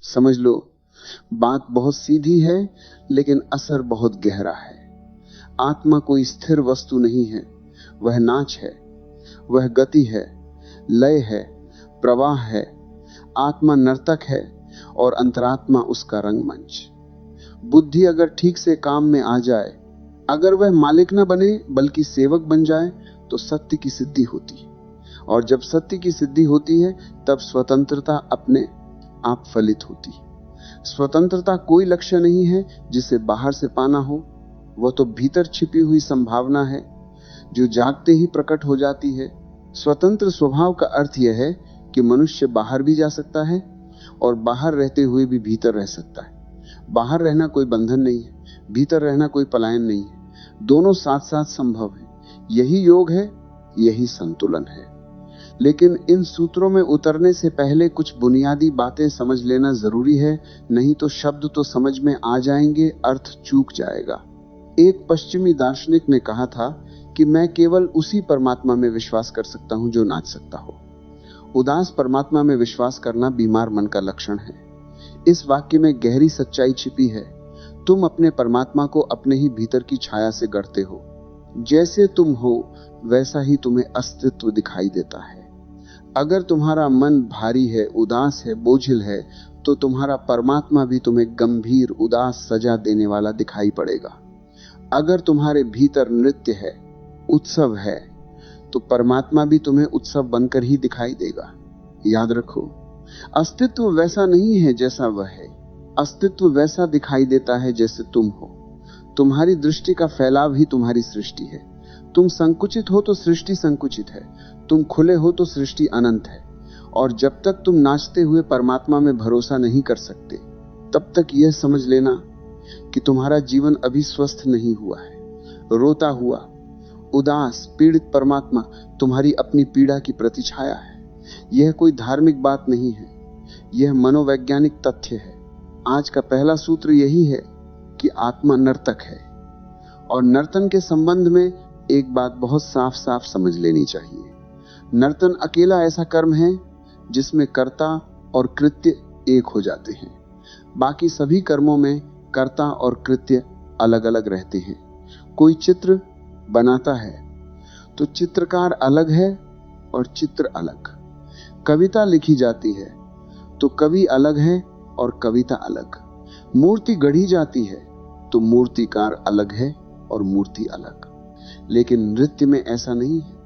समझ लो, बात बहुत सीधी है लेकिन असर बहुत गहरा है। आत्मा कोई स्थिर वस्तु नहीं है, वह नाच है, वह गति है, लय है, प्रवाह है। आत्मा नर्तक है और अंतरात्मा उसका रंगमंच। बुद्धि अगर ठीक से काम में आ जाए, अगर वह मालिक न बने बल्कि सेवक बन जाए, तो सत्य की सिद्धि होती है। और जब सत्य की सिद्धि होती है तब स्वतंत्रता अपने आप फलित होती है। स्वतंत्रता कोई लक्ष्य नहीं है जिसे बाहर से पाना हो, वह तो भीतर छिपी हुई संभावना है जो जागते ही प्रकट हो जाती है। स्वतंत्र स्वभाव का अर्थ यह है कि मनुष्य बाहर भी जा सकता है और बाहर रहते हुए भी भीतर रह सकता है। बाहर रहना कोई बंधन नहीं है, भीतर रहना कोई पलायन नहीं है। दोनों साथ साथ संभव है। यही योग है, यही संतुलन है। लेकिन इन सूत्रों में उतरने से पहले कुछ बुनियादी बातें समझ लेना जरूरी है, नहीं तो शब्द तो समझ में आ जाएंगे, अर्थ चूक जाएगा। एक पश्चिमी दार्शनिक ने कहा था कि मैं केवल उसी परमात्मा में विश्वास कर सकता हूं जो नाच सकता हो। उदास परमात्मा में विश्वास करना बीमार मन का लक्षण है। इस वाक्य में गहरी सच्चाई छिपी है। तुम अपने परमात्मा को अपने ही भीतर की छाया से गढ़ते हो। जैसे तुम हो वैसा ही तुम्हें अस्तित्व दिखाई देता है। अगर तुम्हारा मन भारी है, उदास है, बोझिल है, तो तुम्हारा परमात्मा भी तुम्हें गंभीर, उदास, सजा देने वाला दिखाई पड़ेगा। अगर तुम्हारे भीतर नृत्य है, उत्सव है, तो परमात्मा भी तुम्हें उत्सव बनकर ही दिखाई देगा। याद रखो, अस्तित्व वैसा नहीं है जैसा वह है। अस्तित्व वैसा दिखाई देता है जैसे तुम हो। तुम्हारी दृष्टि का फैलाव ही तुम्हारी सृष्टि है। तुम संकुचित हो तो सृष्टि संकुचित है, तुम खुले हो तो सृष्टि अनंत है। और जब तक तुम नाचते हुए परमात्मा में भरोसा नहीं कर सकते, तब तक यह समझ लेना कि तुम्हारा जीवन अभी स्वस्थ नहीं हुआ है। रोता हुआ, उदास, पीड़ित परमात्मा तुम्हारी अपनी पीड़ा की प्रतिछाया है। यह कोई धार्मिक बात नहीं है, यह मनोवैज्ञानिक तथ्य है। आज का पहला सूत्र यही है कि आत्मा नर्तक है। और नर्तन के संबंध में एक बात बहुत साफ साफ समझ लेनी चाहिए। नर्तन अकेला ऐसा कर्म है जिसमें कर्ता और कृत्य एक हो जाते हैं। बाकी सभी कर्मों में कर्ता और कृत्य अलग अलग रहते हैं। कोई चित्र बनाता है तो चित्रकार अलग है और चित्र अलग। कविता लिखी जाती है तो कवि अलग है और कविता अलग। मूर्ति गढ़ी जाती है तो मूर्तिकार अलग है और मूर्ति अलग। लेकिन नृत्य में ऐसा नहीं है।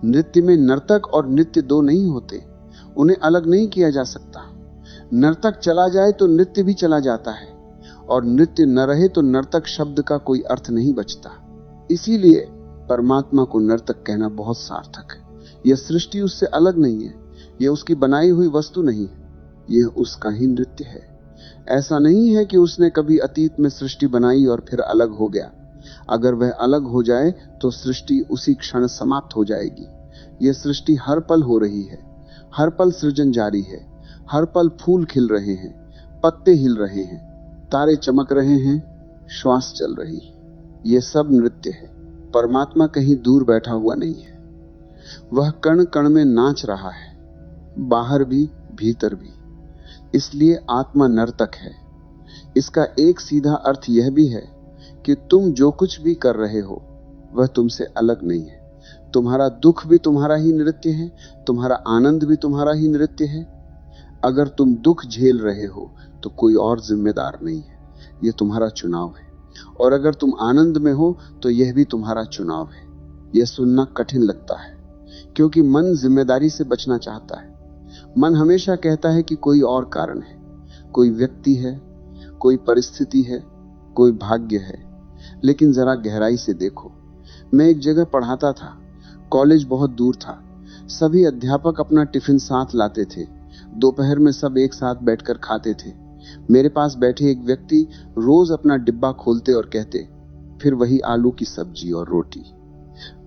नृत्य में नर्तक और नृत्य दो नहीं होते, उन्हें अलग नहीं किया जा सकता। नर्तक चला जाए तो नृत्य भी चला जाता है, और नृत्य न रहे तो नर्तक शब्द का कोई अर्थ नहीं बचता। इसीलिए परमात्मा को नर्तक कहना बहुत सार्थक है। यह सृष्टि उससे अलग नहीं है, यह उसकी बनाई हुई वस्तु नहीं है, यह उसका ही नृत्य है। ऐसा नहीं है कि उसने कभी अतीत में सृष्टि बनाई और फिर अलग हो गया। अगर वह अलग हो जाए तो सृष्टि उसी क्षण समाप्त हो जाएगी। यह सृष्टि हर पल हो रही है, हर पल सृजन जारी है, हर पल फूल खिल रहे हैं, पत्ते हिल रहे हैं, तारे चमक रहे हैं, श्वास चल रही है। यह सब नृत्य है। परमात्मा कहीं दूर बैठा हुआ नहीं है, वह कण कण में नाच रहा है, बाहर भी भीतर भी। इसलिए आत्मा नर्तक है। इसका एक सीधा अर्थ यह भी है कि तुम जो कुछ भी कर रहे हो वह तुमसे अलग नहीं है। तुम्हारा दुख भी तुम्हारा ही नृत्य है, तुम्हारा आनंद भी तुम्हारा ही नृत्य है। अगर तुम दुख झेल रहे हो तो कोई और जिम्मेदार नहीं है, यह तुम्हारा चुनाव है। और अगर तुम आनंद में हो तो यह भी तुम्हारा चुनाव है। यह सुनना कठिन लगता है क्योंकि मन जिम्मेदारी से बचना चाहता है। मन हमेशा कहता है कि कोई और कारण है, कोई व्यक्ति है, कोई परिस्थिति है, कोई भाग्य है। लेकिन जरा गहराई से देखो। मैं एक जगह पढ़ाता था, कॉलेज बहुत दूर था। सभी अध्यापक अपना टिफिन साथ लाते थे। दोपहर में सब एक साथ बैठकर खाते थे। मेरे पास बैठे एक व्यक्ति रोज अपना डिब्बा खोलते और कहते, फिर वही आलू की सब्जी और रोटी।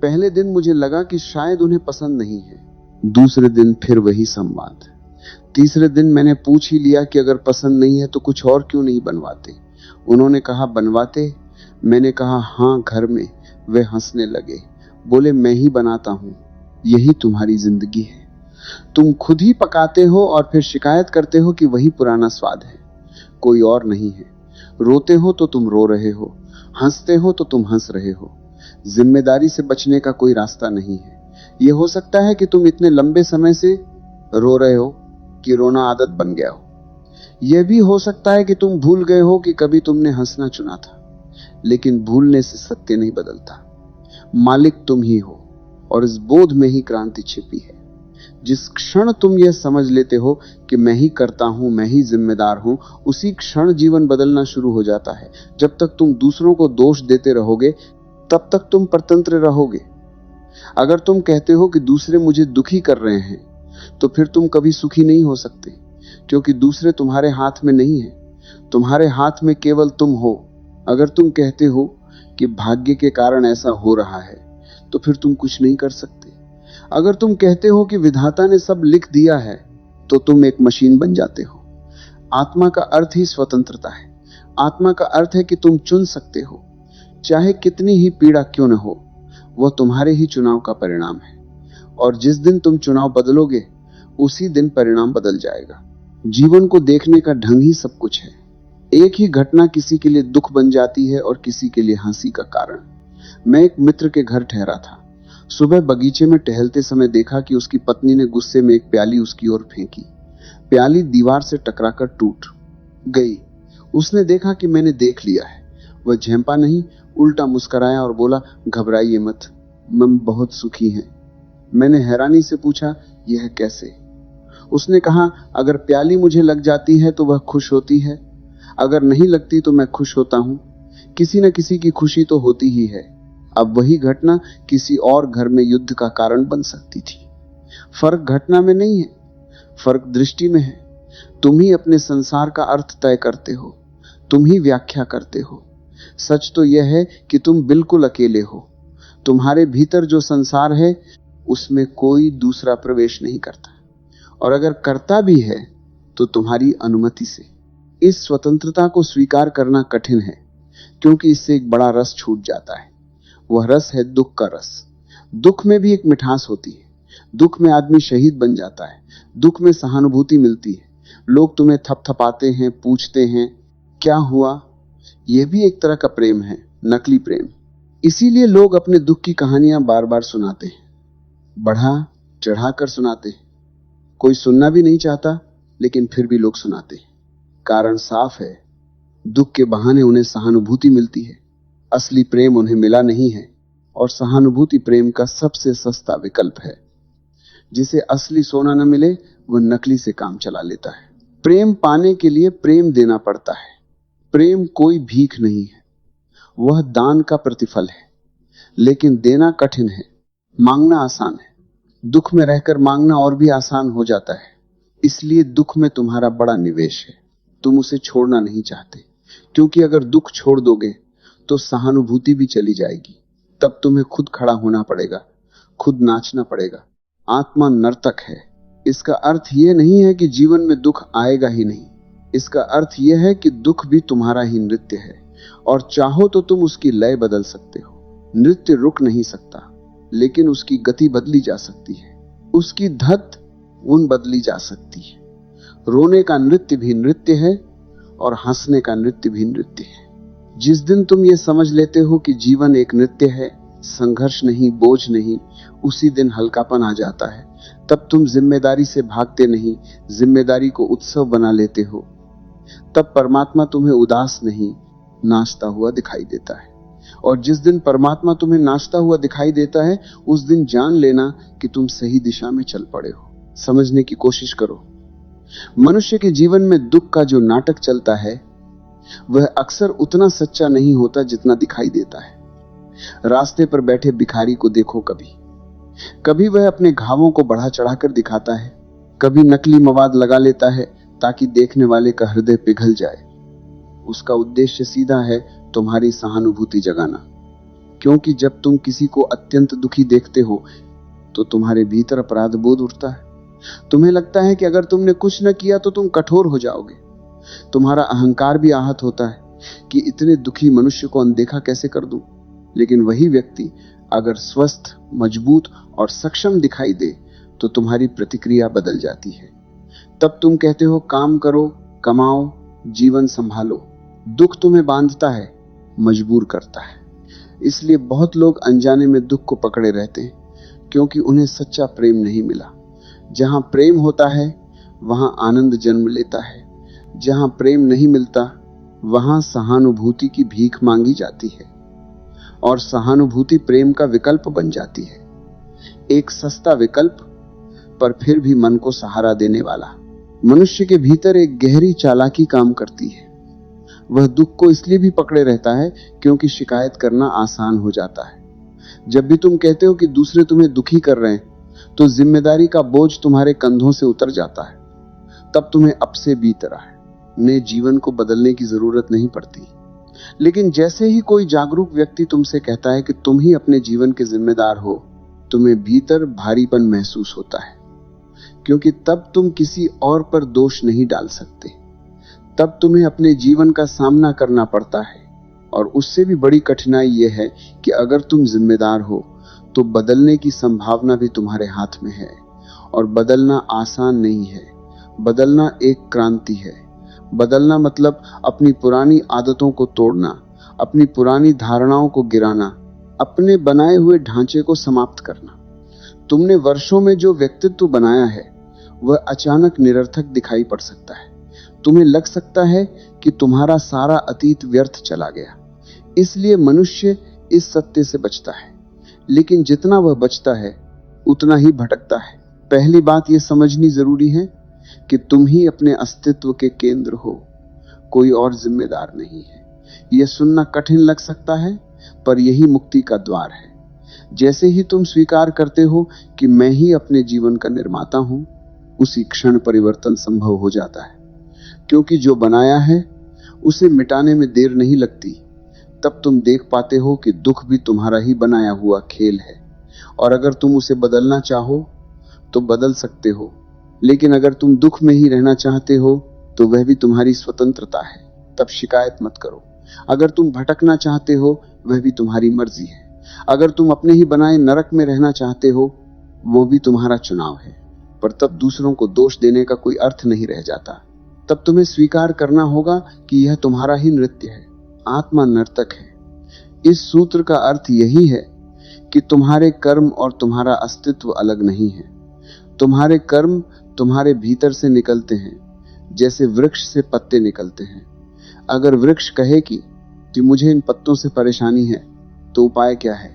पहले दिन मुझे लगा कि शायद उन्हें पसंद नहीं है। दूसरे दिन फिर वही संवाद। तीसरे दिन मैंने पूछ ही लिया कि अगर पसंद नहीं है तो कुछ और क्यों नहीं बनवाते। उन्होंने कहा बनवाते। मैंने कहा हाँ घर में। वे हंसने लगे, बोले मैं ही बनाता हूं, यही तुम्हारी जिंदगी है। तुम खुद ही पकाते हो और फिर शिकायत करते हो कि वही पुराना स्वाद है, कोई और नहीं है। रोते हो तो तुम रो रहे हो, हंसते हो तो तुम हंस रहे हो। जिम्मेदारी से बचने का कोई रास्ता नहीं है। यह हो सकता है कि तुम इतने लंबे समय से रो रहे हो कि रोना आदत बन गया हो। यह भी हो सकता है कि तुम भूल गए हो कि कभी तुमने हंसना चुना था। लेकिन भूलने से सत्य नहीं बदलता। मालिक तुम ही हो और इस बोध में ही क्रांति छिपी है। जिस क्षण तुम यह समझ लेते हो कि मैं ही करता हूं, मैं ही जिम्मेदार हूं, उसी क्षण जीवन बदलना शुरू हो जाता है। जब तक तुम दूसरों को दोष देते रहोगे तब तक तुम परतंत्र रहोगे। अगर तुम कहते हो कि दूसरे मुझे दुखी कर रहे हैं तो फिर तुम कभी सुखी नहीं हो सकते, क्योंकि दूसरे तुम्हारे हाथ में नहीं है। तुम्हारे हाथ में केवल तुम हो। अगर तुम कहते हो कि भाग्य के कारण ऐसा हो रहा है तो फिर तुम कुछ नहीं कर सकते। अगर तुम कहते हो कि विधाता ने सब लिख दिया है तो तुम एक मशीन बन जाते हो। आत्मा का अर्थ ही स्वतंत्रता है। आत्मा का अर्थ है कि तुम चुन सकते हो, चाहे कितनी ही पीड़ा क्यों न हो। वह तुम्हारे ही चुनाव का परिणाम है, और जिस दिन तुम चुनाव बदलोगे उसी दिन परिणाम बदल जाएगा। जीवन को देखने का ढंग ही सब कुछ है। एक ही घटना किसी के लिए दुख बन जाती है और किसी के लिए हंसी का कारण। मैं एक मित्र के घर ठहरा था। सुबह बगीचे में टहलते समय देखा कि उसकी पत्नी ने गुस्से में एक प्याली उसकी ओर फेंकी। प्याली दीवार से टकराकर टूट गई। उसने देखा कि मैंने देख लिया है। वह झेंपा नहीं, उल्टा मुस्कुराया और बोला, घबराइए मत, हम बहुत सुखी हैं। मैंने हैरानी से पूछा, यह कैसे? उसने कहा, अगर प्याली मुझे लग जाती है तो वह खुश होती है, अगर नहीं लगती तो मैं खुश होता हूं। किसी न किसी की खुशी तो होती ही है। अब वही घटना किसी और घर में युद्ध का कारण बन सकती थी। फर्क घटना में नहीं है, फर्क दृष्टि में है। तुम ही अपने संसार का अर्थ तय करते हो, तुम ही व्याख्या करते हो। सच तो यह है कि तुम बिल्कुल अकेले हो। तुम्हारे भीतर जो संसार है उसमें कोई दूसरा प्रवेश नहीं करता, और अगर करता भी है तो तुम्हारी अनुमति से। इस स्वतंत्रता को स्वीकार करना कठिन है, क्योंकि इससे एक बड़ा रस छूट जाता है। वह रस है दुख का रस। दुख में भी एक मिठास होती है। दुख में आदमी शहीद बन जाता है। दुख में सहानुभूति मिलती है। लोग तुम्हें थपथपाते हैं, पूछते हैं क्या हुआ। यह भी एक तरह का प्रेम है, नकली प्रेम। इसीलिए लोग अपने दुख की कहानियां बार बार सुनाते हैं, बढ़ा चढ़ाकर सुनाते हैं। कोई सुनना भी नहीं चाहता, लेकिन फिर भी लोग सुनाते हैं। कारण साफ है, दुख के बहाने उन्हें सहानुभूति मिलती है। असली प्रेम उन्हें मिला नहीं है, और सहानुभूति प्रेम का सबसे सस्ता विकल्प है। जिसे असली सोना न मिले वह नकली से काम चला लेता है। प्रेम पाने के लिए प्रेम देना पड़ता है। प्रेम कोई भीख नहीं है, वह दान का प्रतिफल है। लेकिन देना कठिन है, मांगना आसान है। दुख में रहकर मांगना और भी आसान हो जाता है। इसलिए दुख में तुम्हारा बड़ा निवेश है। तुम उसे छोड़ना नहीं चाहते, क्योंकि अगर दुख छोड़ दोगे तो सहानुभूति भी चली जाएगी। तब तुम्हें खुद खड़ा होना पड़ेगा, खुद नाचना पड़ेगा। आत्मा नर्तक है। इसका अर्थ यह नहीं है कि जीवन में दुख आएगा ही नहीं। इसका अर्थ यह है कि दुख भी तुम्हारा ही नृत्य है, और चाहो तो तुम उसकी लय बदल सकते हो। नृत्य रुक नहीं सकता, लेकिन उसकी गति बदली जा सकती है। उसकी धत उन बदली जा सकती है। रोने का नृत्य भी नृत्य है, और हंसने का नृत्य भी नृत्य है। जिस दिन तुम ये समझ लेते हो कि जीवन एक नृत्य है, संघर्ष नहीं, बोझ नहीं, उसी दिन हल्कापन आ जाता है। तब तुम जिम्मेदारी से भागते नहीं, जिम्मेदारी को उत्सव बना लेते हो। तब परमात्मा तुम्हें उदास नहीं, नाचता हुआ दिखाई देता है। और जिस दिन परमात्मा तुम्हें नाचता हुआ दिखाई देता है, उस दिन जान लेना कि तुम सही दिशा में चल पड़े हो। समझने की कोशिश करो। मनुष्य के जीवन में दुख का जो नाटक चलता है वह अक्सर उतना सच्चा नहीं होता जितना दिखाई देता है। रास्ते पर बैठे भिखारी को देखो, कभी वह अपने घावों को बढ़ा चढ़ाकर दिखाता है, कभी नकली मवाद लगा लेता है ताकि देखने वाले का हृदय पिघल जाए। उसका उद्देश्य सीधा है, तुम्हारी सहानुभूति जगाना। क्योंकि जब तुम किसी को अत्यंत दुखी देखते हो तो तुम्हारे भीतर अपराध बोध उठता है। तुम्हें लगता है कि अगर तुमने कुछ न किया तो तुम कठोर हो जाओगे। तुम्हारा अहंकार भी आहत होता है कि इतने दुखी मनुष्य को अनदेखा कैसे कर दूं। लेकिन वही व्यक्ति अगर स्वस्थ, मजबूत और सक्षम दिखाई दे तो तुम्हारी प्रतिक्रिया बदल जाती है। तब तुम कहते हो काम करो, कमाओ, जीवन संभालो। दुख तुम्हें बांधता है, मजबूर करता है। इसलिए बहुत लोग अनजाने में दुख को पकड़े रहते हैं, क्योंकि उन्हें सच्चा प्रेम नहीं मिला। जहां प्रेम होता है वहां आनंद जन्म लेता है। जहां प्रेम नहीं मिलता वहां सहानुभूति की भीख मांगी जाती है, और सहानुभूति प्रेम का विकल्प बन जाती है। एक सस्ता विकल्प, पर फिर भी मन को सहारा देने वाला। मनुष्य के भीतर एक गहरी चालाकी काम करती है। वह दुख को इसलिए भी पकड़े रहता है क्योंकि शिकायत करना आसान हो जाता है। जब भी तुम कहते हो कि दूसरे तुम्हें दुखी कर रहे हैं, तो जिम्मेदारी का बोझ तुम्हारे कंधों से उतर जाता है। तब तुम्हें अब से बीत रहा है, नए जीवन को बदलने की जरूरत नहीं पड़ती। लेकिन जैसे ही कोई जागरूक व्यक्ति तुमसे कहता है कि तुम ही अपने जीवन के जिम्मेदार हो, तुम्हें भीतर भारीपन महसूस होता है, क्योंकि तब तुम किसी और पर दोष नहीं डाल सकते। तब तुम्हें अपने जीवन का सामना करना पड़ता है। और उससे भी बड़ी कठिनाई यह है कि अगर तुम जिम्मेदार हो तो बदलने की संभावना भी तुम्हारे हाथ में है, और बदलना आसान नहीं है। बदलना एक क्रांति है। बदलना मतलब अपनी पुरानी आदतों को तोड़ना, अपनी पुरानी धारणाओं को गिराना, अपने बनाए हुए ढांचे को समाप्त करना। तुमने वर्षों में जो व्यक्तित्व बनाया है वह अचानक निरर्थक दिखाई पड़ सकता है। तुम्हें लग सकता है कि तुम्हारा सारा अतीत व्यर्थ चला गया। इसलिए मनुष्य इस सत्य से बचता है, लेकिन जितना वह बचता है उतना ही भटकता है। पहली बात यह समझनी जरूरी है कि तुम ही अपने अस्तित्व के केंद्र हो, कोई और जिम्मेदार नहीं है। यह सुनना कठिन लग सकता है, पर यही मुक्ति का द्वार है। जैसे ही तुम स्वीकार करते हो कि मैं ही अपने जीवन का निर्माता हूं, उसी क्षण परिवर्तन संभव हो जाता है, क्योंकि जो बनाया है उसे मिटाने में देर नहीं लगती। तब तुम देख पाते हो कि दुख भी तुम्हारा ही बनाया हुआ खेल है, और अगर तुम उसे बदलना चाहो तो बदल सकते हो। लेकिन अगर तुम दुख में ही रहना चाहते हो तो वह भी तुम्हारी स्वतंत्रता है। तब शिकायत मत करो। अगर तुम भटकना चाहते हो वह भी तुम्हारी मर्जी है। अगर तुम अपने ही बनाए नरक में रहना चाहते हो वो भी तुम्हारा चुनाव है। पर तब दूसरों को दोष देने का कोई अर्थ नहीं रह जाता। तब तुम्हें स्वीकार करना होगा कि यह तुम्हारा ही नृत्य है। आत्मा नर्तक है। इस सूत्र का अर्थ यही है कि तुम्हारे कर्म और तुम्हारा अस्तित्व अलग नहीं है। तुम्हारे कर्म तुम्हारे भीतर से निकलते हैं, जैसे वृक्ष से पत्ते निकलते हैं। अगर वृक्ष कहे कि मुझे इन पत्तों से परेशानी है, तो उपाय क्या है?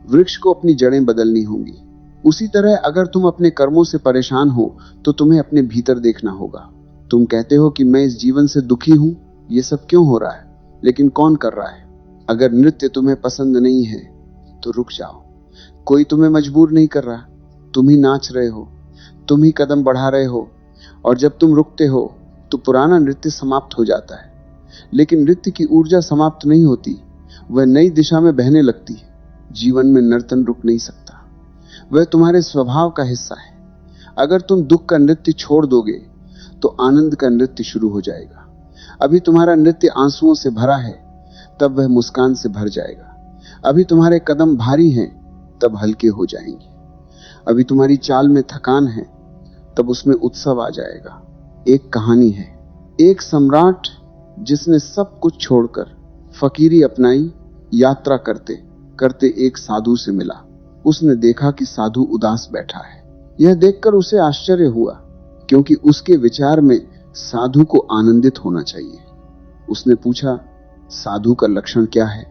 वृक्ष को अपनी जड़ें बदलनी होंगी। उसी तरह अगर तुम अपने कर्मों से परेशान हो तो तुम्हें अपने भीतर देखना होगा। तुम कहते हो कि मैं इस जीवन से दुखी हूं, ये सब क्यों हो रहा है? लेकिन कौन कर रहा है? अगर नृत्य तुम्हें पसंद नहीं है तो रुक जाओ। कोई तुम्हें मजबूर नहीं कर रहा, तुम ही नाच रहे हो, तुम ही कदम बढ़ा रहे हो। और जब तुम रुकते हो तो पुराना नृत्य समाप्त हो जाता है। लेकिन नृत्य की ऊर्जा समाप्त नहीं होती, वह नई दिशा में बहने लगती है। जीवन में नर्तन रुक नहीं सकता, वह तुम्हारे स्वभाव का हिस्सा है। अगर तुम दुख का नृत्य छोड़ दोगे तो आनंद का नृत्य शुरू हो जाएगा। अभी तुम्हारा नृत्य आंसुओं से भरा है, तब वह मुस्कान से भर जाएगा। अभी तुम्हारे कदम भारी हैं, तब हल्के हो जाएंगे। अभी तुम्हारी चाल में थकान है, तब उसमें उत्सव आ जाएगा। एक कहानी है, एक सम्राट जिसने सब कुछ छोड़कर फकीरी अपनाई, यात्रा करते करते एक साधु से मिला। उसने देखा कि साधु उदास बैठा है। यह देखकर उसे आश्चर्य हुआ, क्योंकि उसके विचार में साधु को आनंदित होना चाहिए। उसने पूछा, साधु का लक्षण क्या है?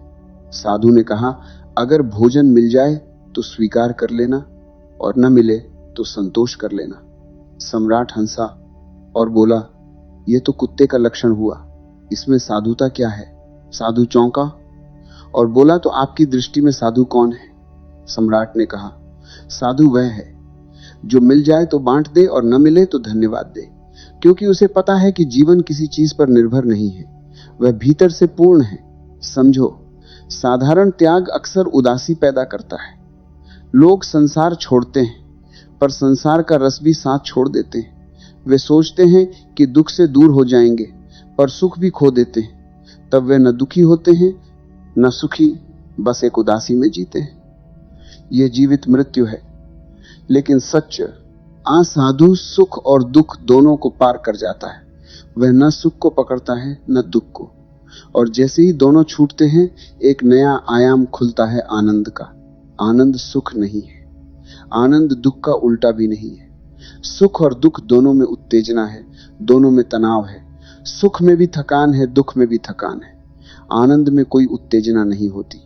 साधु ने कहा, अगर भोजन मिल जाए तो स्वीकार कर लेना, और न मिले तो संतोष कर लेना। सम्राट हंसा और बोला, यह तो कुत्ते का लक्षण हुआ, इसमें साधुता क्या है? साधु चौंका और बोला, तो आपकी दृष्टि में साधु कौन है? सम्राट ने कहा, साधु वह है जो मिल जाए तो बांट दे और न मिले तो धन्यवाद दे, क्योंकि उसे पता है कि जीवन किसी चीज पर निर्भर नहीं है, वह भीतर से पूर्ण है। समझो, साधारण त्याग अक्सर उदासी पैदा करता है। लोग संसार छोड़ते हैं, पर संसार का रस भी साथ छोड़ देते हैं। वे सोचते हैं कि दुख से दूर हो जाएंगे, पर सुख भी खो देते हैं। तब वे न दुखी होते हैं न सुखी, बस एक उदासी में जीते हैं। यह जीवित मृत्यु है। लेकिन सच असाधु सुख और दुख दोनों को पार कर जाता है। वह न सुख को पकड़ता है न दुख को, और जैसे ही दोनों छूटते हैं एक नया आयाम खुलता है आनंद का। आनंद सुख नहीं है, आनंद दुख का उल्टा भी नहीं है। सुख और दुख दोनों में उत्तेजना है, दोनों में तनाव है। सुख में भी थकान है, दुख में भी थकान है। आनंद में कोई उत्तेजना नहीं होती,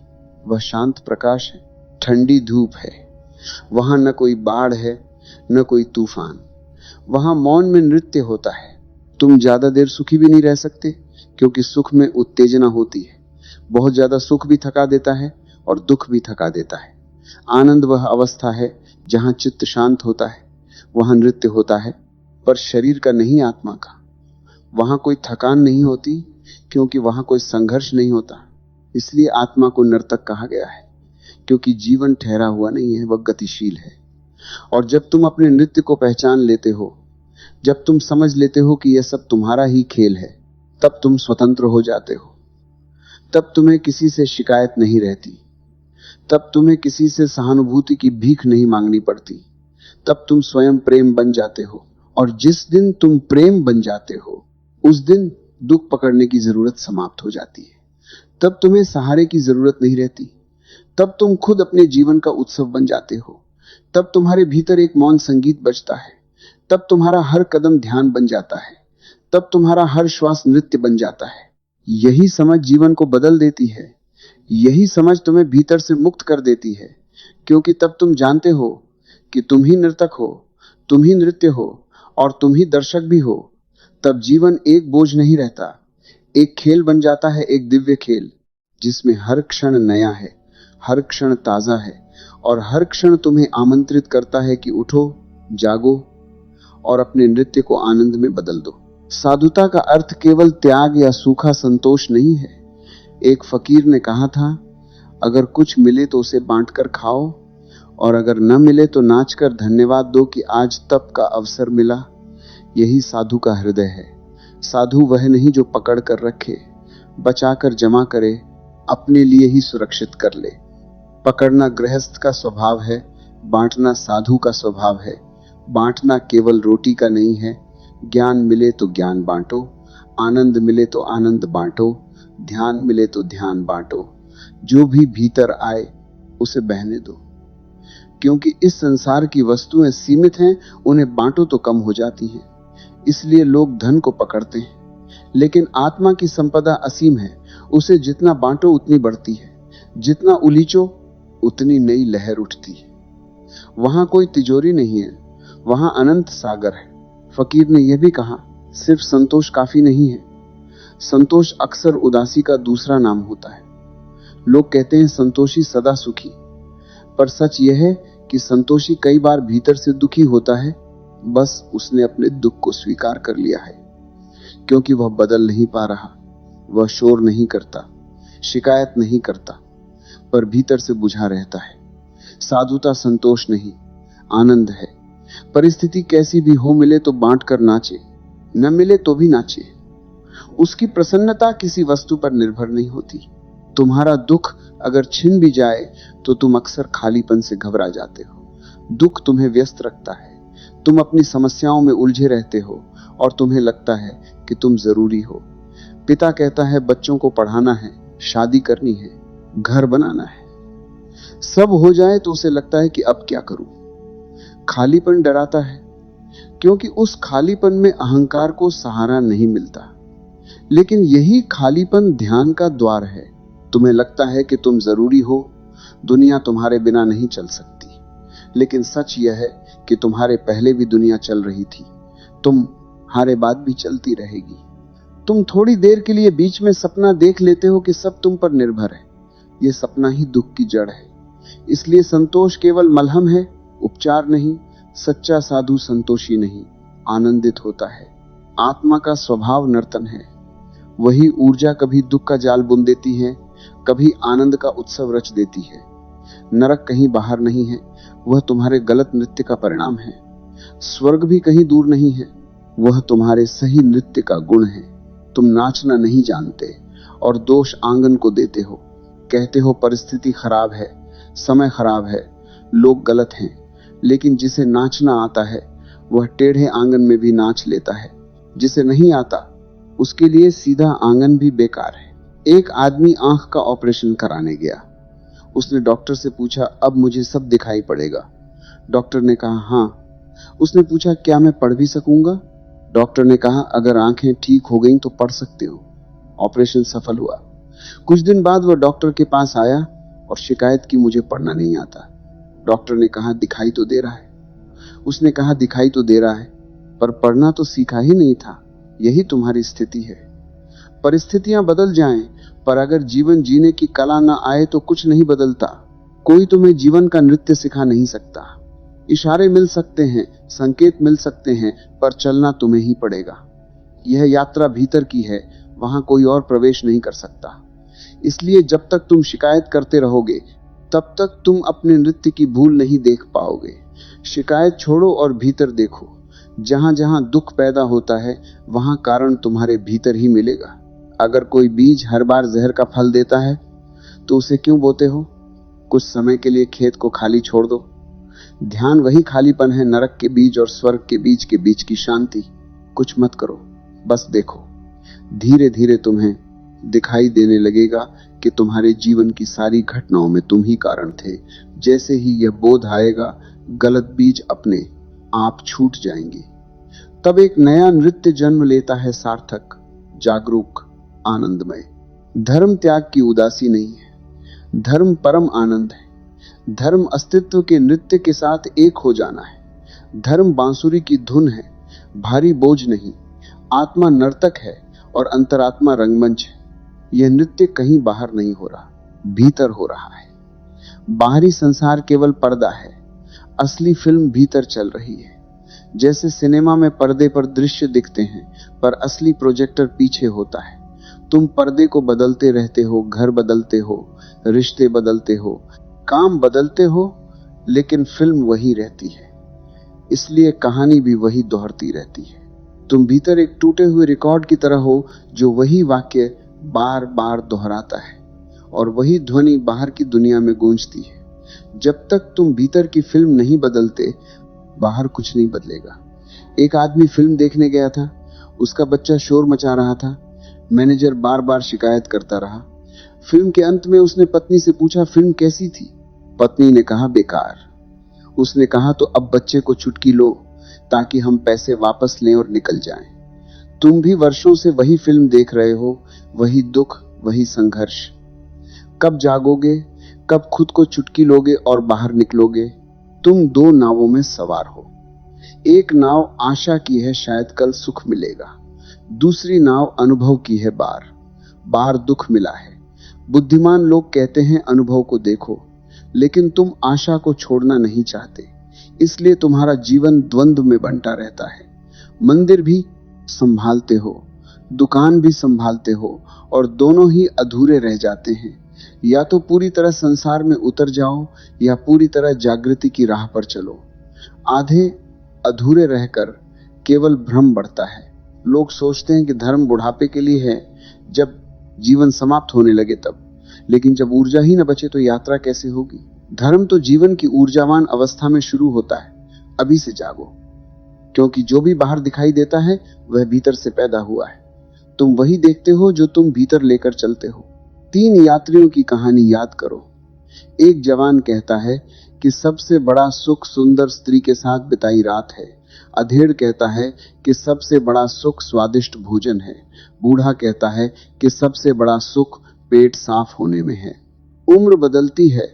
वह शांत प्रकाश है, ठंडी धूप है। वहां न कोई बाढ़ है न कोई तूफान, वहां मौन में नृत्य होता है। तुम ज्यादा देर सुखी भी नहीं रह सकते, क्योंकि सुख में उत्तेजना होती है। बहुत ज्यादा सुख भी थका देता है और दुख भी थका देता है। आनंद वह अवस्था है जहां चित्त शांत होता है, वहां नृत्य होता है, पर शरीर का नहीं, आत्मा का। वहां कोई थकान नहीं होती, क्योंकि वहां कोई संघर्ष नहीं होता। इसलिए आत्मा को नर्तक कहा गया है, क्योंकि जीवन ठहरा हुआ नहीं है, वह गतिशील है। और जब तुम अपने नृत्य को पहचान लेते हो, जब तुम समझ लेते हो कि यह सब तुम्हारा ही खेल है, तब तुम स्वतंत्र हो जाते हो। तब तुम्हें किसी से शिकायत नहीं रहती, तब तुम्हें किसी से सहानुभूति की भीख नहीं मांगनी पड़ती। तब तुम स्वयं प्रेम बन जाते हो, और जिस दिन तुम प्रेम बन जाते हो उस दिन दुख पकड़ने की जरूरत समाप्त हो जाती है। तब तुम्हें सहारे की जरूरत नहीं रहती, तब तुम खुद अपने जीवन का उत्सव बन जाते हो। तब तुम्हारे भीतर एक मौन संगीत बजता है, तब तुम्हारा हर कदम ध्यान बन जाता है, तब तुम्हारा हर श्वास नृत्य बन जाता है। यही समझ जीवन को बदल देती है, यही समझ तुम्हें भीतर से मुक्त कर देती है, क्योंकि तब तुम जानते हो कि तुम ही नर्तक हो, तुम ही नृत्य हो और तुम ही दर्शक भी हो। तब जीवन एक बोझ नहीं रहता, एक खेल बन जाता है, एक दिव्य खेल जिसमें हर क्षण नया है, हर क्षण ताजा है, और हर क्षण तुम्हें आमंत्रित करता है कि उठो, जागो और अपने नृत्य को आनंद में बदल दो। साधुता का अर्थ केवल त्याग या सूखा संतोष नहीं है। एक फकीर ने कहा था, अगर कुछ मिले तो उसे बांटकर खाओ, और अगर न मिले तो नाचकर धन्यवाद दो कि आज तप का अवसर मिला। यही साधु का हृदय है। साधु वह नहीं जो पकड़ कर रखे, बचाकर जमा करे, अपने लिए ही सुरक्षित कर ले। पकड़ना गृहस्थ का स्वभाव है, बांटना साधु का स्वभाव है। बांटना केवल रोटी का नहीं है। ज्ञान मिले तो ज्ञान बांटो, आनंद मिले तो आनंद बांटो, ध्यान मिले तो ध्यान बांटो। जो भी भीतर आए उसे बहने दो, क्योंकि इस संसार की वस्तुएं सीमित हैं, उन्हें बांटो तो कम हो जाती हैं। इसलिए लोग धन को पकड़ते हैं, लेकिन आत्मा की संपदा असीम है। उसे जितना बांटो उतनी बढ़ती है, जितना उलीचो उतनी नई लहर उठती है। वहां कोई तिजोरी नहीं है, वहां अनंत सागर है। फकीर ने यह भी कहा, सिर्फ संतोष काफी नहीं है। संतोष अक्सर उदासी का दूसरा नाम होता है। लोग कहते हैं संतोषी सदा सुखी, पर सच यह है कि संतोषी कई बार भीतर से दुखी होता है, बस उसने अपने दुख को स्वीकार कर लिया है। क्योंकि वह बदल नहीं पा रहा, वह शोर नहीं करता, शिकायत नहीं करता, पर भीतर से बुझा रहता है। साधुता संतोष नहीं, आनंद है। परिस्थिति कैसी भी हो, मिले तो बांट कर नाचे, न मिले तो भी नाचे। उसकी प्रसन्नता किसी वस्तु पर निर्भर नहीं होती। तुम्हारा दुख अगर छिन भी जाए तो तुम अक्सर खालीपन से घबरा जाते हो। दुख तुम्हें व्यस्त रखता है, तुम अपनी समस्याओं में उलझे रहते हो और तुम्हें लगता है कि तुम जरूरी हो। पिता कहता है बच्चों को पढ़ाना है, शादी करनी है, घर बनाना है। सब हो जाए तो उसे लगता है कि अब क्या करूं। खालीपन डराता है, क्योंकि उस खालीपन में अहंकार को सहारा नहीं मिलता। लेकिन यही खालीपन ध्यान का द्वार है। तुम्हें लगता है कि तुम जरूरी हो, दुनिया तुम्हारे बिना नहीं चल सकती। लेकिन सच यह है कि तुम्हारे पहले भी दुनिया चल रही थी, तुम्हारे बाद भी चलती रहेगी। तुम थोड़ी देर के लिए बीच में सपना देख लेते हो कि सब तुम पर निर्भर है। यह सपना ही दुख की जड़ है। इसलिए संतोष केवल मलहम है, उपचार नहीं। सच्चा साधु संतोषी नहीं, आनंदित होता है। आत्मा का स्वभाव नर्तन है। वही ऊर्जा कभी दुख का जाल बुन देती है, कभी आनंद का उत्सव रच देती है। नरक कहीं बाहर नहीं है, वह तुम्हारे गलत नृत्य का परिणाम है। स्वर्ग भी कहीं दूर नहीं है, वह तुम्हारे सही नृत्य का गुण है। तुम नाचना नहीं जानते और दोष आंगन को देते हो। कहते हो परिस्थिति खराब है, समय खराब है, लोग गलत हैं। लेकिन जिसे नाचना आता है वह टेढ़े आंगन में भी नाच लेता है। जिसे नहीं आता उसके लिए सीधा आंगन भी बेकार है। एक आदमी आंख का ऑपरेशन कराने गया। उसने डॉक्टर से पूछा, अब मुझे सब दिखाई पड़ेगा? डॉक्टर ने कहा, हाँ। उसने पूछा, क्या मैं पढ़ भी सकूंगा? डॉक्टर ने कहा, अगर आंखें ठीक हो गईं तो पढ़ सकते हो। ऑपरेशन सफल हुआ। कुछ दिन बाद वह डॉक्टर के पास आया और शिकायत की, मुझे पढ़ना नहीं आता। डॉक्टर ने कहा, दिखाई तो दे रहा है। उसने कहा, दिखाई तो दे रहा है, पर पढ़ना तो सीखा ही नहीं था। यही तुम्हारी स्थिति है। परिस्थितियां बदल जाएं, पर अगर जीवन जीने की कला ना आए तो कुछ नहीं बदलता। कोई तुम्हें जीवन का नृत्य सिखा नहीं सकता। इशारे मिल सकते हैं, संकेत मिल सकते हैं, पर चलना तुम्हें ही पड़ेगा। यह यात्रा भीतर की है, वहां कोई और प्रवेश नहीं कर सकता। इसलिए जब तक तुम शिकायत करते रहोगे तब तक तुम अपने नृत्य की भूल नहीं देख पाओगे। शिकायत छोड़ो और भीतर देखो। जहां जहां दुख पैदा होता है वहां कारण तुम्हारे भीतर ही मिलेगा। अगर कोई बीज हर बार जहर का फल देता है तो उसे क्यों बोते हो? कुछ समय के लिए खेत को खाली छोड़ दो। ध्यान वही खालीपन है, नरक के बीज और स्वर्ग के बीच की शांति। कुछ मत करो, बस देखो। धीरे धीरे तुम्हें दिखाई देने लगेगा कि तुम्हारे जीवन की सारी घटनाओं में तुम ही कारण थे। जैसे ही यह बोध आएगा, गलत बीज अपने आप छूट जाएंगे। तब एक नया नृत्य जन्म लेता है, सार्थक, जागरूक, आनंदमय। धर्म त्याग की उदासी नहीं है, धर्म परम आनंद है। धर्म अस्तित्व के नृत्य के साथ एक हो जाना है। धर्म बांसुरी की धुन है, भारी बोझ नहीं। आत्मा नर्तक है और अंतरात्मा रंगमंच है। यह नृत्य कहीं बाहर नहीं हो रहा, भीतर हो रहा है। बाहरी संसार केवल पर्दा है, असली फिल्म भीतर चल रही है। जैसे सिनेमा में पर्दे पर दृश्य दिखते हैं, पर असली प्रोजेक्टर पीछे होता है। तुम पर्दे को बदलते रहते हो, घर बदलते हो, रिश्ते बदलते हो, काम बदलते हो, लेकिन फिल्म वही रहती है। इसलिए कहानी भी वही दोहरती रहती है। तुम भीतर एक टूटे हुए रिकॉर्ड की तरह हो जो वही वाक्य बार बार दोहराता है और वही ध्वनि बाहर की दुनिया में गूंजती है। जब तक तुम भीतर की फिल्म नहीं बदलते, बाहर कुछ नहीं बदलेगा। एक आदमी फिल्म देखने गया था, उसका बच्चा शोर मचा रहा था। मैनेजर बार बार शिकायत करता रहा। फिल्म के अंत में उसने पत्नी से पूछा, फिल्म कैसी थी? पत्नी ने कहा, बेकार। उसने कहा, तो अब बच्चे को चुटकी लो ताकि हम पैसे वापस लें और निकल जाएं। तुम भी वर्षों से वही फिल्म देख रहे हो, वही दुख, वही संघर्ष। कब जागोगे? कब खुद को चुटकी लोगे और बाहर निकलोगे? तुम दो नावों में सवार हो। एक नाव आशा की है, शायद कल सुख मिलेगा। दूसरी नाव अनुभव की है, बार बार दुख मिला है। बुद्धिमान लोग कहते हैं अनुभव को देखो, लेकिन तुम आशा को छोड़ना नहीं चाहते। इसलिए तुम्हारा जीवन द्वंद्व में बंटा रहता है। मंदिर भी संभालते हो, दुकान भी संभालते हो, और दोनों ही अधूरे रह जाते हैं। या तो पूरी तरह संसार में उतर जाओ या पूरी तरह जागृति की राह पर चलो। आधे अधूरे रहकर केवल भ्रम बढ़ता है। लोग सोचते हैं कि धर्म बुढ़ापे के लिए है, जब जीवन समाप्त होने लगे तब। लेकिन जब ऊर्जा ही न बचे तो यात्रा कैसे होगी? धर्म तो जीवन की ऊर्जावान अवस्था में शुरू होता है। अभी से जागो, क्योंकि जो भी बाहर दिखाई देता है वह भीतर से पैदा हुआ है। तुम वही देखते हो जो तुम भीतर लेकर चलते हो। 3 यात्रियों की कहानी याद करो। एक जवान कहता है कि सबसे बड़ा सुख सुंदर स्त्री के साथ बिताई रात है। अधेड़ कहता है कि सबसे बड़ा सुख स्वादिष्ट भोजन है। बूढ़ा कहता है कि सबसे बड़ा सुख पेट साफ होने में है। उम्र बदलती है,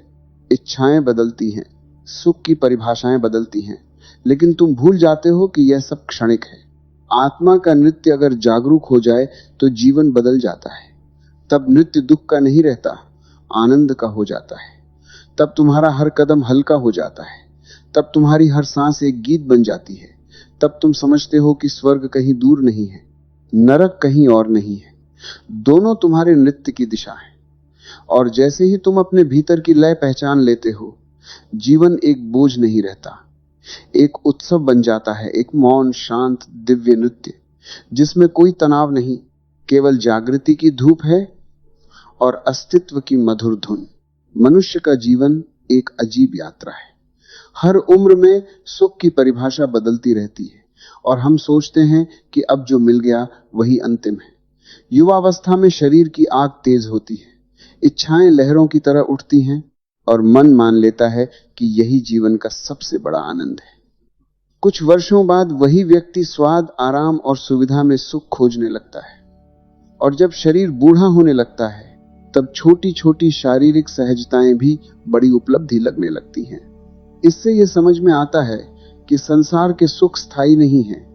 इच्छाएं बदलती हैं, सुख की परिभाषाएं बदलती हैं, लेकिन तुम भूल जाते हो कि यह सब क्षणिक है। आत्मा का नृत्य अगर जागरूक हो जाए तो जीवन बदल जाता है। तब नृत्य दुख का नहीं रहता, आनंद का हो जाता है। तब तुम्हारा हर कदम हल्का हो जाता है। तब तुम्हारी हर सांस एक गीत बन जाती है। तब तुम समझते हो कि स्वर्ग कहीं दूर नहीं है, नरक कहीं और नहीं है। दोनों तुम्हारे नृत्य की दिशा है। और जैसे ही तुम अपने भीतर की लय पहचान लेते हो, जीवन एक बोझ नहीं रहता, एक उत्सव बन जाता है। एक मौन, शांत, दिव्य नृत्य जिसमें कोई तनाव नहीं, केवल जागृति की धूप है और अस्तित्व की मधुर धुन। मनुष्य का जीवन एक अजीब यात्रा है। हर उम्र में सुख की परिभाषा बदलती रहती है और हम सोचते हैं कि अब जो मिल गया वही अंतिम है। युवावस्था में शरीर की आग तेज होती है, इच्छाएं लहरों की तरह उठती हैं और मन मान लेता है कि यही जीवन का सबसे बड़ा आनंद है। कुछ वर्षों बाद वही व्यक्ति स्वाद, आराम और सुविधा में सुख खोजने लगता है और जब शरीर बूढ़ा होने लगता है तब छोटी छोटी शारीरिक सहजताएं भी बड़ी उपलब्धि लगने लगती हैं। इससे यह समझ में आता है कि संसार के सुख स्थायी नहीं हैं,